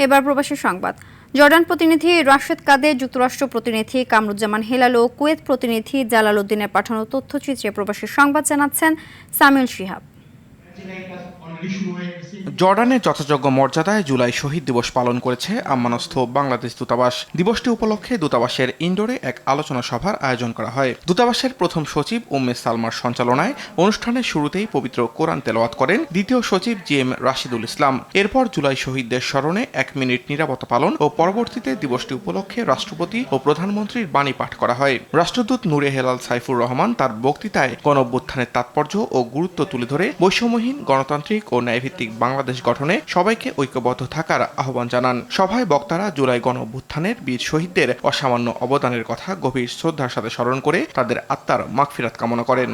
এবার প্রবাসী সংবাদ। জর্ডান প্রতিনিধি রাশেদ কাদের, যুক্তরাষ্ট্র প্রতিনিধি কামরুজ্জামান হেলাল ও কুয়েত প্রতিনিধি জালাল উদ্দিনের পাঠানো তথ্যচিত্রে প্রবাসী সংবাদ জানাচ্ছেন সামিউল শিহাব। জর্ডানের যথাযোগ্য মর্যাদায় জুলাই শহীদ দিবস পালন করেছে আম্মানস্থ বাংলাদেশ দূতাবাস। দিবসটি উপলক্ষে দূতাবাসের ইনডোরে এক আলোচনা সভার আয়োজন করা হয়। দূতাবাসের প্রথম সচিব উম্মে সালমার সঞ্চালনায় অনুষ্ঠানের শুরুতেই পবিত্র কোরআন তেলাওয়াত করেন দ্বিতীয় সচিব GM রাশিদুল ইসলাম। এরপর জুলাই শহীদদের স্মরণে 1 মিনিট নীরবতা পালন ও পরবর্তীতে দিবসটি উপলক্ষে রাষ্ট্রপতি ও প্রধানমন্ত্রীর বাণী পাঠ করা হয়। রাষ্ট্রদূত নূরে হেলাল সাইফুর রহমান তার বক্তৃতায় গণঅভ্যুত্থানের তাৎপর্য ও গুরুত্ব তুলে ধরে বৈষম্যহীন গণতান্ত্রিক ও ন্যায়ভিত্তিক বাংলাদেশ গঠনে সবাইকে ঐক্যবদ্ধ থাকার আহ্বান জানান। সভায় বক্তারা জুলাই গণঅভ্যুত্থানের বীর শহীদদের অসামান্য অবদানের কথা গভীর শ্রদ্ধার সাথে স্মরণ করে তাদের আত্মার মাগফিরাত কামনা করেন।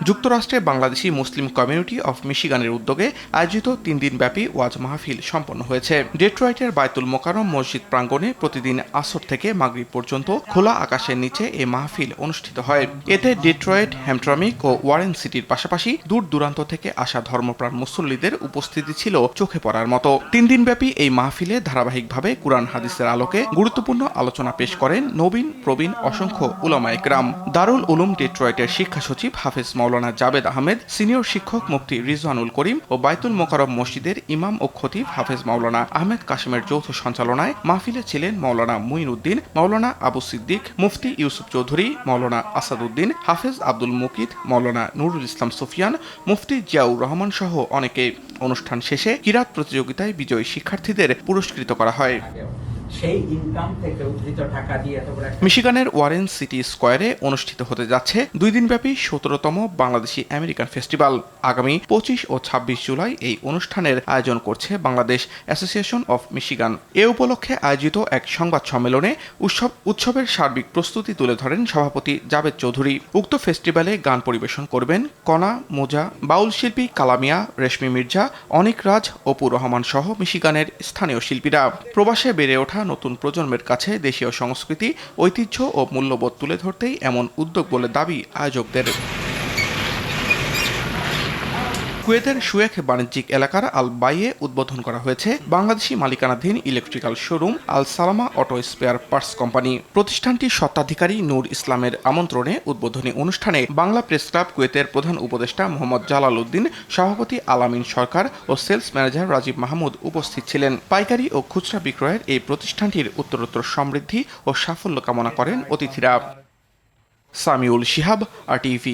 যুক্তরাষ্ট্রে বাংলাদেশি মুসলিম কমিউনিটি অফ মিশিগানের উদ্যোগে আয়োজিত 3 দিনব্যাপী ওয়াজ মাহফিল সম্পন্ন হয়েছে। ডেট্রয়েটের বায়তুল মোকাররম মসজিদ প্রাঙ্গণে প্রতিদিন আসর থেকে মাগরিব পর্যন্ত খোলা আকাশের নিচে এই মাহফিল অনুষ্ঠিত হয়। এতে ডেট্রয়েট, হ্যামট্রামিক ও ওয়ারেন সিটির পাশাপাশি দূর দূরান্ত থেকে আসা ধর্মপ্রাণ মুসল্লিদের উপস্থিতি ছিল চোখে পড়ার মতো। 3 দিনব্যাপী এই মাহফিলে ধারাবাহিকভাবে কুরআন হাদিসের আলোকে গুরুত্বপূর্ণ আলোচনা পেশ করেন নবীন প্রবীণ অসংখ্য উলামা ইকরাম। দারুল উলুম ডেট্রয়েটের শিক্ষা সচিব হাফেজ মাওলানা জাবেদ আহমেদ, সিনিয়র শিক্ষক মুফতি রিজওয়ানুল করিম ও বায়তুল মোকাররম মসজিদের ইমাম ও খতিব হাফেজ মাওলানা আহমেদ কাশেমের যৌথ সঞ্চালনায় মাহফিলে ছিলেন মাওলানা মুইনউদ্দিন, মাওলানা আবু সিদ্দিক, মুফতি ইউসুফ চৌধুরী, মাওলানা আসাদউদ্দিন, হাফেজ আব্দুল মুকিত, মাওলানা নুরুল ইসলাম সুফিয়ান, মুফতি জিয়াউর রহমান সহ অনেকে। অনুষ্ঠান শেষে কিরাত প্রতিযোগিতায় বিজয়ী শিক্ষার্থীদের পুরস্কৃত করা হয়। সেই ইনকাম থেকে উদ্ধৃত টাকা দিয়ে মিশিগানের ওয়ারেন সিটি স্কয়ারে অনুষ্ঠিত হতে যাচ্ছে 2 দিনব্যাপী 17তম বাংলাদেশি আমেরিকান ফেস্টিভ্যাল। আগামী 25 ও 26 জুলাই এই অনুষ্ঠানের আয়োজন করছে বাংলাদেশ অ্যাসোসিয়েশন অফ মিশিগান। এ উপলক্ষে আয়োজিত এক সংবাদ সম্মেলনে উৎসবের সার্বিক প্রস্তুতি তুলে ধরেন সভাপতি জাবেদ চৌধুরী। উক্ত ফেস্টিভ্যালে গান পরিবেশন করবেন কণা, মোজা, বাউল শিল্পী কালামিয়া, রেশমি মির্জা, অনিক রাজ, অপু রহমান সহ মিশিগানের স্থানীয় শিল্পীরা। প্রবাসে বেড়ে ওঠা নতুন প্রজন্মের কাছে দেশীয় সংস্কৃতি, ঐতিহ্য ও মূল্যবোধ তুলে ধরতেই এমন উদ্যোগ বলে দাবি আয়োজকদের। কুয়েতের সুয়েখ বাণিজ্যিক এলাকার আল বাইয়ে উদ্বোধন করা হয়েছে বাংলাদেশি মালিকানাধীন ইলেকট্রিক্যাল শোরুম আল সালামা অটো স্পেয়ার পার্টস কোম্পানি। প্রতিষ্ঠানটির স্বত্বাধিকারী নূর ইসলামের আমন্ত্রণে উদ্বোধনী অনুষ্ঠানে বাংলা প্রেস ক্লাব কুয়েতের প্রধান উপদেষ্টা মোহাম্মদ জালাল উদ্দিন, সভাপতি আলামিন সরকার ও সেলস ম্যানেজার রাজীব মাহমুদ উপস্থিত ছিলেন। পাইকারি ও খুচরা বিক্রয়ের এই প্রতিষ্ঠানটির উত্তরোত্তর সমৃদ্ধি ও সাফল্য কামনা করেন অতিথিরা। সামিউল শিহাব, RTV।